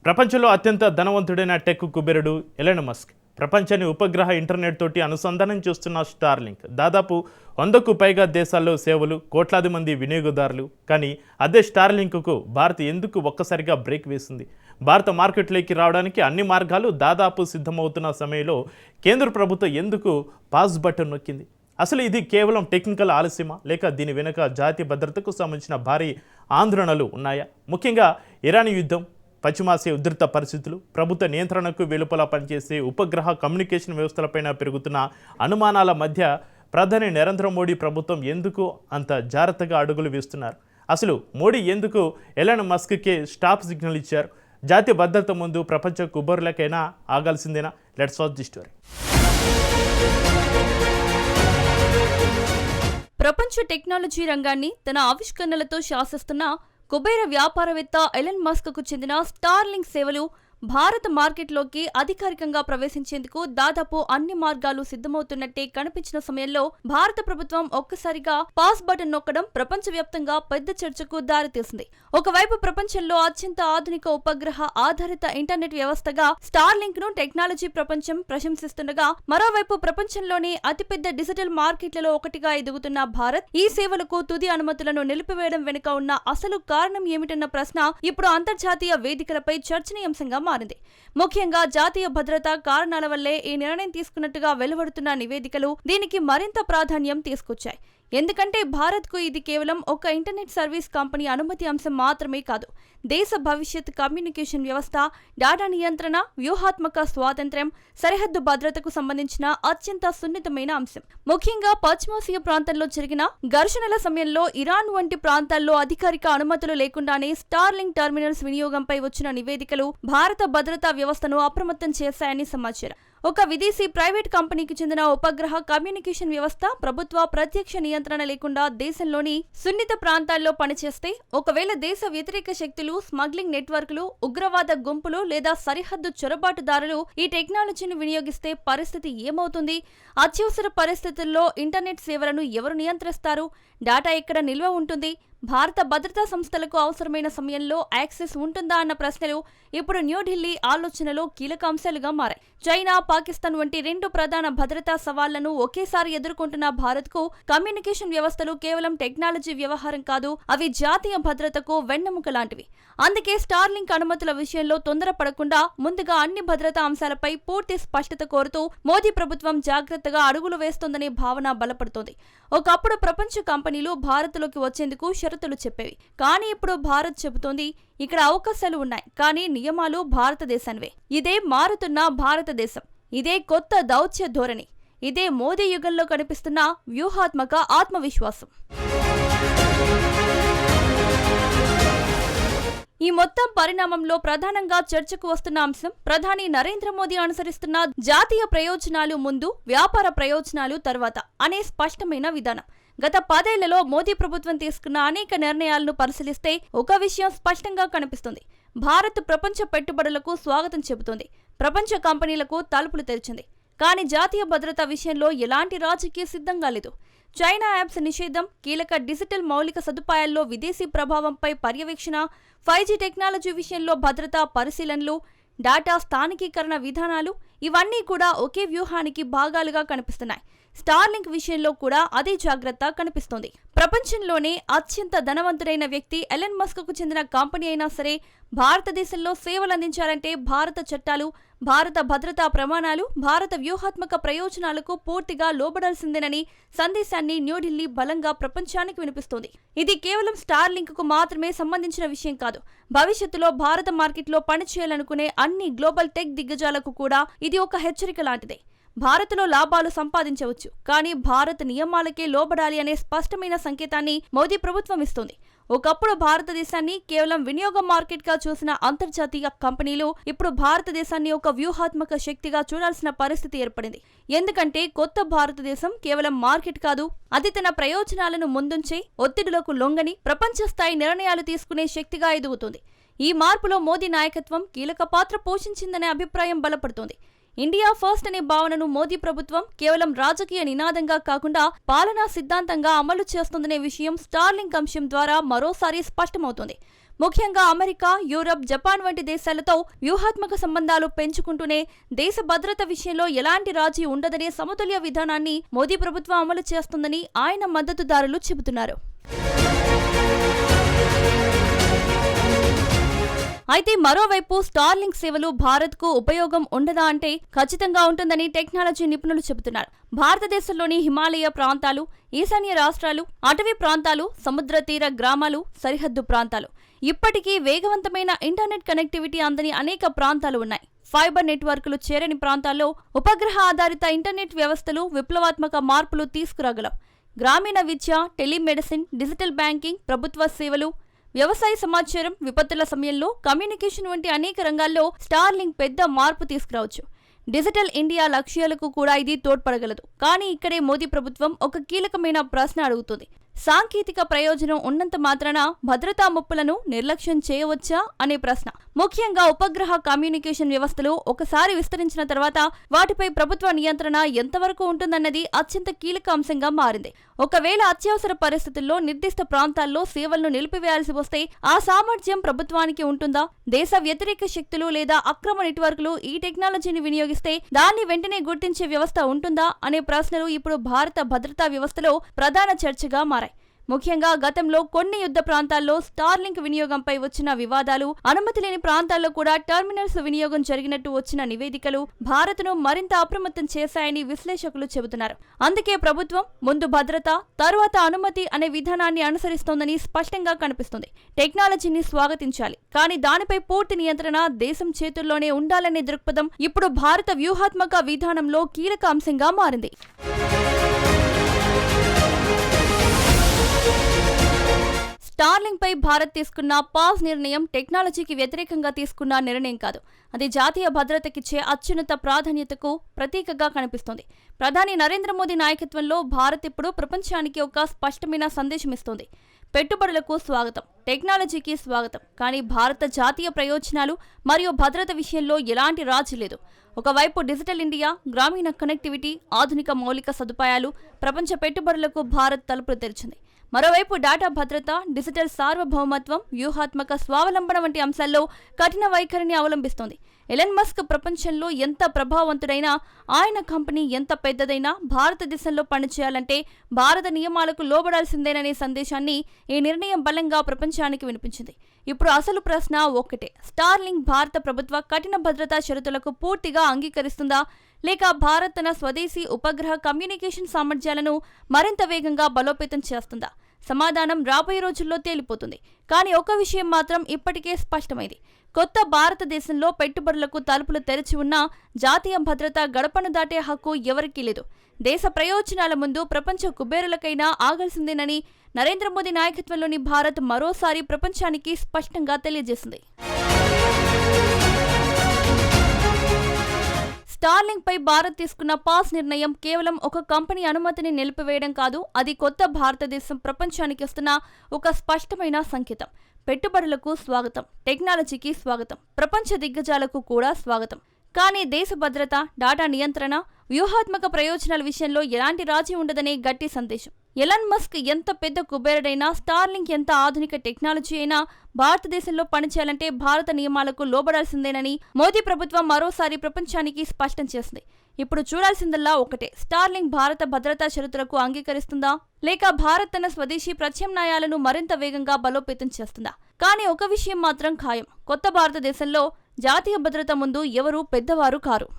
ప్రపంచంలో అత్యంత ధనవంతుడైన టెక్ కుబేరుడు ఎలాన్ మస్క్ ప్రపంచాన్ని ఉపగ్రహ ఇంటర్నెట్ తోటి అనుసంధానం చేస్తున్న స్టార్లింక్ దాదాపు 100కు పైగా దేశాల్లో సేవలు, కోట్లాది మంది వినియోగదారులు. కానీ అదే స్టార్లింక్కు భారత్ ఎందుకు ఒక్కసారిగా బ్రేక్ వేసింది? భారత మార్కెట్లోకి రావడానికి అన్ని మార్గాలు దాదాపు సిద్ధమవుతున్న సమయంలో కేంద్ర ప్రభుత్వం ఎందుకు పాజ్ బటన్ నొక్కింది? అసలు ఇది కేవలం టెక్నికల్ ఆలస్యమా, లేక దీని వెనుక జాతీయ భద్రతకు సంబంధించిన భారీ ఆందోళనలు ఉన్నాయా? ముఖ్యంగా ఇరాన్ యుద్ధం, పశ్చిమాసియా ఉధృత పరిస్థితులు, ప్రభుత్వ నియంత్రణకు వెలుపల పనిచేసే ఉపగ్రహ కమ్యూనికేషన్ వ్యవస్థలపైన పెరుగుతున్న అనుమానాల మధ్య ప్రధాని నరేంద్ర మోడీ ప్రభుత్వం ఎందుకు అంత జాగ్రత్తగా అడుగులు వేస్తున్నారు? అసలు మోడీ ఎందుకు ఎలాన్ మస్క్కే స్టాప్ సిగ్నల్ ఇచ్చారు? జాతీయ భద్రత ముందు ప్రపంచ కుబేరులకైనా ఆగాల్సిందేనా? Let's watch the story. ప్రపంచ టెక్నాలజీ రంగాన్ని తన ఆవిష్కరణలతో శాసిస్తున్న కుబేర వ్యాపారవేత్త ఎలాన్ మస్క్ కు చెందిన స్టార్లింక్ సేవలు భారత మార్కెట్లోకి అధికారికంగా ప్రవేశించేందుకు దాదాపు అన్ని మార్గాలు సిద్ధమవుతున్నట్టే కనిపించిన సమయంలో భారత ప్రభుత్వం ఒక్కసారిగా పాస్ బటన్ నొక్కడం ప్రపంచవ్యాప్తంగా పెద్ద చర్చకు దారితీసింది. ఒకవైపు ప్రపంచంలో అత్యంత ఆధునిక ఉపగ్రహ ఆధారిత ఇంటర్నెట్ వ్యవస్థగా స్టార్లింక్ ను టెక్నాలజీ ప్రపంచం ప్రశంసిస్తుండగా, మరోవైపు ప్రపంచంలోని అతిపెద్ద డిజిటల్ మార్కెట్లలో ఒకటిగా ఎదుగుతున్న భారత్ ఈ సేవలకు తుది అనుమతులను నిలిపివేయడం వెనుక ఉన్న అసలు కారణం ఏమిటన్న ప్రశ్న ఇప్పుడు అంతర్జాతీయ వేదికలపై చర్చనీయాంశంగా మారింది. ముఖ్యంగా జాతీయ భద్రతా కారణాల వల్లే ఈ నిర్ణయం తీసుకున్నట్టుగా వెలువడుతున్న నివేదికలు దీనికి మరింత ప్రాధాన్యం తీసుకొచ్చాయి. ఎందుకంటే భారత్కు ఇది కేవలం ఒక ఇంటర్నెట్ సర్వీస్ కంపెనీ అనుమతి అంశం మాత్రమే కాదు, దేశ భవిష్యత్ కమ్యూనికేషన్ వ్యవస్థ, డేటా నియంత్రణ, వ్యూహాత్మక స్వాతంత్ర్యం, సరిహద్దు భద్రతకు సంబంధించిన అత్యంత సున్నితమైన అంశం. ముఖ్యంగా పశ్చిమాసియా ప్రాంతంలో జరిగిన ఘర్షణల సమయంలో ఇరాన్ వంటి ప్రాంతాల్లో అధికారిక అనుమతులు లేకుండానే స్టార్లింక్ టెర్మినల్స్ వినియోగంపై వచ్చిన నివేదికలు భారత భద్రతా వ్యవస్థను అప్రమత్తం చేశాయని సమాచారం. ఒక విదేశీ ప్రైవేట్ కంపెనీకి చెందిన ఉపగ్రహ కమ్యూనికేషన్ వ్యవస్థ ప్రభుత్వ ప్రత్యక్ష నియంత్రణ లేకుండా దేశంలోని సున్నిత ప్రాంతాల్లో పనిచేస్తే, ఒకవేళ దేశ వ్యతిరేక శక్తులు, స్మగ్లింగ్ నెట్వర్క్లు, ఉగ్రవాద గుంపులు లేదా సరిహద్దు చొరబాటుదారులు ఈ టెక్నాలజీని వినియోగిస్తే పరిస్థితి ఏమవుతుంది? అత్యవసర పరిస్థితుల్లో ఇంటర్నెట్ సేవలను ఎవరు నియంత్రిస్తారు? డేటా ఎక్కడ నిల్వ ఉంటుంది? భారత భద్రతా సంస్థలకు అవసరమైన సమయంలో యాక్సెస్ ఉంటుందా అన్న ప్రశ్నలు ఇప్పుడు న్యూఢిల్లీ ఆలోచనలో కీలక అంశాలుగా మారాయి. చైనా, పాకిస్తాన్ వంటి రెండు ప్రధాన భద్రతా సవాళ్లను ఒకేసారి ఎదుర్కొంటున్న భారత్కు కమ్యూనికేషన్ వ్యవస్థలు కేవలం టెక్నాలజీ వ్యవహారం కాదు, అవి జాతీయ భద్రతకు వెన్నెముక లాంటివి. అందుకే స్టార్లింక్ అనుమతుల విషయంలో తొందరపడకుండా ముందుగా అన్ని భద్రతా అంశాలపై పూర్తి స్పష్టత కోరుతూ మోదీ ప్రభుత్వం జాగ్రత్తగా అడుగులు వేస్తోందనే భావన బలపడుతోంది. ఒకప్పుడు ప్రపంచ కంపెనీలు భారత్లోకి వచ్చేందుకు షరతులు చెప్పేవి. కానీ ఇప్పుడు భారత్ చెబుతోంది, ఇక్కడ అవకాశాలు ఉన్నాయి, కానీ నియమాలు భారతదేశానివే. ఇదే మారుతున్న భారతదేశం, ఇదే కొత్త దౌత్య ధోరణి, ఇదే మోదీ యుగంలో కనిపిస్తున్న వ్యూహాత్మక ఆత్మవిశ్వాసం. ఈ మొత్తం పరిణామంలో ప్రధానంగా చర్చకు వస్తున్న అంశం ప్రధాని నరేంద్ర మోదీ అనుసరిస్తున్న జాతీయ ప్రయోజనాలు ముందు, వ్యాపార ప్రయోజనాలు తర్వాత అనే స్పష్టమైన విధానం. గత 10 ఏళ్లలో మోదీ ప్రభుత్వం తీసుకున్న అనేక నిర్ణయాలను పరిశీలిస్తే ఒక విషయం స్పష్టంగా కనిపిస్తుంది. భారత్ ప్రపంచ పెట్టుబడులకు స్వాగతం చెబుతోంది, ప్రపంచ కంపెనీలకు తలుపులు తెరిచింది. కానీ జాతీయ భద్రతా విషయంలో ఎలాంటి రాజకీయ సిద్ధంగా లేదు. చైనా యాప్స్ నిషేధం, కీలక డిజిటల్ మౌలిక సదుపాయాల్లో విదేశీ ప్రభావంపై పర్యవేక్షణ, 5G టెక్నాలజీ విషయంలో భద్రతా పరిశీలనలు, డేటా స్థానికీకరణ విధానాలు ఇవన్నీ కూడా ఒకే వ్యూహానికి భాగాలుగా కనిపిస్తున్నాయి. స్టార్లింక్ విషయంలో కూడా అదే జాగ్రత్త కనిపిస్తోంది. ప్రపంచంలోనే అత్యంత ధనవంతుడైన వ్యక్తి ఎలాన్ మస్క్ కు చెందిన కంపెనీ అయినా సరే భారతదేశంలో సేవలందించాలంటే భారత చట్టాలు, భారత భద్రతా ప్రమాణాలు, భారత వ్యూహాత్మక ప్రయోజనాలకు పూర్తిగా లోబడాల్సిందేనని సందేశాన్ని న్యూఢిల్లీ బలంగా ప్రపంచానికి వినిపిస్తోంది. ఇది కేవలం స్టార్లింక్ కు మాత్రమే సంబంధించిన విషయం కాదు, భవిష్యత్తులో భారత మార్కెట్లో పనిచేయాలనుకునే అన్ని గ్లోబల్ టెక్ దిగ్గజాలకు కూడా ఇది ఒక హెచ్చరిక లాంటిదే. భారత్లో లాభాలు సంపాదించవచ్చు, కానీ భారత్ నియమాలకే లోబడాలి అనే స్పష్టమైన సంకేతాన్ని మోదీ ప్రభుత్వం ఇస్తోంది. ఒకప్పుడు భారతదేశాన్ని కేవలం వినియోగ మార్కెట్గా చూసిన అంతర్జాతీయ కంపెనీలు ఇప్పుడు భారతదేశాన్ని ఒక వ్యూహాత్మక శక్తిగా చూడాల్సిన పరిస్థితి ఏర్పడింది. ఎందుకంటే కొత్త భారతదేశం కేవలం మార్కెట్ కాదు, అది తన ప్రయోజనాలను ముందుంచే, ఒత్తిడులకు లొంగని, ప్రపంచ స్థాయి నిర్ణయాలు తీసుకునే శక్తిగా ఎదుగుతోంది. ఈ మార్పులో మోదీ నాయకత్వం కీలక పాత్ర పోషించిందనే అభిప్రాయం బలపడుతోంది. ఇండియా ఫస్ట్ అనే భావనను మోదీ ప్రభుత్వం కేవలం రాజకీయ నినాదంగా కాకుండా పాలనా సిద్ధాంతంగా అమలు చేస్తుందనే విషయం స్టార్లింక్ అంశం ద్వారా మరోసారి స్పష్టమవుతోంది. ముఖ్యంగా అమెరికా, యూరప్, జపాన్ వంటి దేశాలతో వ్యూహాత్మక సంబంధాలు పెంచుకుంటూనే దేశ భద్రత విషయంలో ఎలాంటి రాజీ ఉండదనే సమతుల్య విధానాన్ని మోదీ ప్రభుత్వం అమలు చేస్తుందని ఆయన మద్దతుదారులు చెబుతున్నారు. అయితే మరోవైపు స్టార్లింక్ సేవలు భారత్కు ఉపయోగం ఉండదా అంటే ఖచ్చితంగా ఉంటుందని టెక్నాలజీ నిపుణులు చెబుతున్నారు. భారతదేశంలోని హిమాలయ ప్రాంతాలు, ఈశాన్య రాష్ట్రాలు, అటవీ ప్రాంతాలు, సముద్ర తీర గ్రామాలు, సరిహద్దు ప్రాంతాలు ఇప్పటికీ వేగవంతమైన ఇంటర్నెట్ కనెక్టివిటీ అందని అనేక ప్రాంతాలు ఉన్నాయి. ఫైబర్ నెట్వర్క్లు చేరని ప్రాంతాల్లో ఉపగ్రహ ఆధారిత ఇంటర్నెట్ వ్యవస్థలు విప్లవాత్మక మార్పులు తీసుకురాగలవు. గ్రామీణ విద్య, టెలిమెడిసిన్, డిజిటల్ బ్యాంకింగ్, ప్రభుత్వ సేవలు, వ్యవసాయ సమాచారం, విపత్తుల సమయంలో కమ్యూనికేషన్ వంటి అనేక రంగాల్లో స్టార్లింక్ పెద్ద మార్పు తీసుకురావచ్చు. డిజిటల్ ఇండియా లక్ష్యాలకు కూడా ఇది తోడ్పడగలదు. కానీ ఇక్కడే మోదీ ప్రభుత్వం ఒక కీలకమైన ప్రశ్న అడుగుతుంది. సాంకేతిక ప్రయోజనం ఉన్నంత మాత్రాన భద్రతా ముప్పులను నిర్లక్ష్యం చేయవచ్చా అనే ప్రశ్న. ముఖ్యంగా ఉపగ్రహ కమ్యూనికేషన్ వ్యవస్థలు ఒకసారి విస్తరించిన తర్వాత వాటిపై ప్రభుత్వ నియంత్రణ ఎంతవరకు ఉంటుందన్నది అత్యంత కీలక అంశంగా మారింది. ఒకవేళ అత్యవసర పరిస్థితుల్లో నిర్దిష్ట ప్రాంతాల్లో సేవలను నిలిపివేయాల్సి వస్తే ఆ సామర్థ్యం ప్రభుత్వానికి ఉంటుందా? దేశ వ్యతిరేక శక్తులు లేదా అక్రమ నెట్వర్క్లు ఈ టెక్నాలజీని వినియోగిస్తే దాన్ని వెంటనే గుర్తించే వ్యవస్థ ఉంటుందా అనే ప్రశ్నలు ఇప్పుడు భారత భద్రతా వ్యవస్థలో ప్రధాన చర్చగా మారాయి. ముఖ్యంగా గతంలో కొన్ని యుద్ధ ప్రాంతాల్లో స్టార్లింక్ వినియోగంపై వచ్చిన వివాదాలు, అనుమతి లేని ప్రాంతాల్లో కూడా టెర్మినల్స్ వినియోగం జరిగినట్టు వచ్చిన నివేదికలు భారత్ను మరింత అప్రమత్తం చేశాయని విశ్లేషకులు చెబుతున్నారు. అందుకే ప్రభుత్వం ముందు భద్రత, తరువాత అనుమతి అనే విధానాన్ని అనుసరిస్తోందని స్పష్టంగా కనిపిస్తుంది. టెక్నాలజీని స్వాగతించాలి, కానీ దానిపై పూర్తి నియంత్రణ దేశం చేతుల్లోనే ఉండాలనే దృక్పథం ఇప్పుడు భారత వ్యూహాత్మక విధానంలో కీలక అంశంగా మారింది. స్టార్లింక్ పై భారత్ తీసుకున్న పాజ్ నిర్ణయం టెక్నాలజీకి వ్యతిరేకంగా తీసుకున్న నిర్ణయం కాదు. అది జాతీయ భద్రతకిచ్చే అత్యున్నత ప్రాధాన్యతకు ప్రతీకగా కనిపిస్తోంది. ప్రధాని నరేంద్ర మోదీ నాయకత్వంలో భారత్ ఇప్పుడు ప్రపంచానికి ఒక స్పష్టమైన సందేశం ఇస్తోంది. పెట్టుబడులకు స్వాగతం, టెక్నాలజీకి స్వాగతం, కానీ భారత జాతీయ ప్రయోజనాలు మరియు భద్రత విషయంలో ఎలాంటి రాజీ లేదు. ఒకవైపు డిజిటల్ ఇండియా, గ్రామీణ కనెక్టివిటీ, ఆధునిక మౌలిక సదుపాయాలు, ప్రపంచ పెట్టుబడులకు భారత్ తలుపులు తెరిచింది. మరోవైపు డేటా భద్రత, డిజిటల్ సార్వభౌమత్వం, వ్యూహాత్మక స్వావలంబన వంటి అంశాల్లో కఠిన వైఖరిని అవలంబిస్తోంది. ఎలన్ మస్క్ ప్రపంచంలో ఎంత ప్రభావవంతుడైనా, ఆయన కంపెనీ ఎంత పెద్దదైనా భారతదేశంలో పనిచేయాలంటే భారత నియమాలకు లోబడాల్సిందేననే సందేశాన్ని ఈ నిర్ణయం బలంగా ప్రపంచానికి వినిపించింది. ఇప్పుడు అసలు ప్రశ్న ఒక్కటే: స్టార్లింక్ భారత ప్రభుత్వ కఠిన భద్రతా షరతులకు పూర్తిగా అంగీకరిస్తుందా, లేక భారత్ తన స్వదేశీ ఉపగ్రహ కమ్యూనికేషన్ సామర్థ్యాలను మరింత వేగంగా బలోపేతం చేస్తుందా? సమాధానం రాబోయే రోజుల్లో తేలిపోతుంది. కానీ ఒక విషయం మాత్రం ఇప్పటికే స్పష్టమైంది: కొత్త భారతదేశంలో పెట్టుబడులకు తలుపులు తెరిచి ఉన్నా జాతీయ భద్రత గడపను దాటే హక్కు ఎవరికీ లేదు. దేశ ప్రయోజనాల ముందు ప్రపంచ కుబేరులకైనా ఆగాల్సిందేనని నరేంద్ర మోదీ నాయకత్వంలోని భారత్ మరోసారి ప్రపంచానికి స్పష్టంగా తెలియజేసింది. స్టార్లింక్ పై భారత్ తీసుకున్న పాస్ నిర్ణయం కేవలం ఒక కంపెనీ అనుమతిని నిలిపివేయడం కాదు, అది కొత్త భారతదేశం ప్రపంచానికి వస్తున్న ఒక స్పష్టమైన సంకేతం. పెట్టుబడులకు స్వాగతం, టెక్నాలజీకి స్వాగతం, ప్రపంచ దిగ్గజాలకు కూడా స్వాగతం. కానీ దేశ భద్రత, డేటా నియంత్రణ, వ్యూహాత్మక ప్రయోజనాల విషయంలో ఎలాంటి రాజీ ఉండదనే గట్టి సందేశం. ఎలన్ మస్క్ ఎంత పెద్ద కుబేరుడైనా, స్టార్లింక్ ఎంత ఆధునిక టెక్నాలజీ అయినా భారతదేశంలో పనిచేయాలంటే భారత నియమాలకు లోబడాల్సిందేనని మోదీ ప్రభుత్వం మరోసారి ప్రపంచానికి స్పష్టం చేసింది. ఇప్పుడు చూడాల్సిందల్లా ఒకటే: స్టార్లింక్ భారత భద్రతా షరతులకు అంగీకరిస్తుందా, లేక భారత్ తన స్వదేశీ ప్రత్యామ్నాయాలను మరింత వేగంగా బలోపేతం చేస్తుందా? కానీ ఒక విషయం మాత్రం ఖాయం: కొత్త భారతదేశంలో జాతీయ భద్రత ముందు ఎవరూ పెద్దవారు కారు.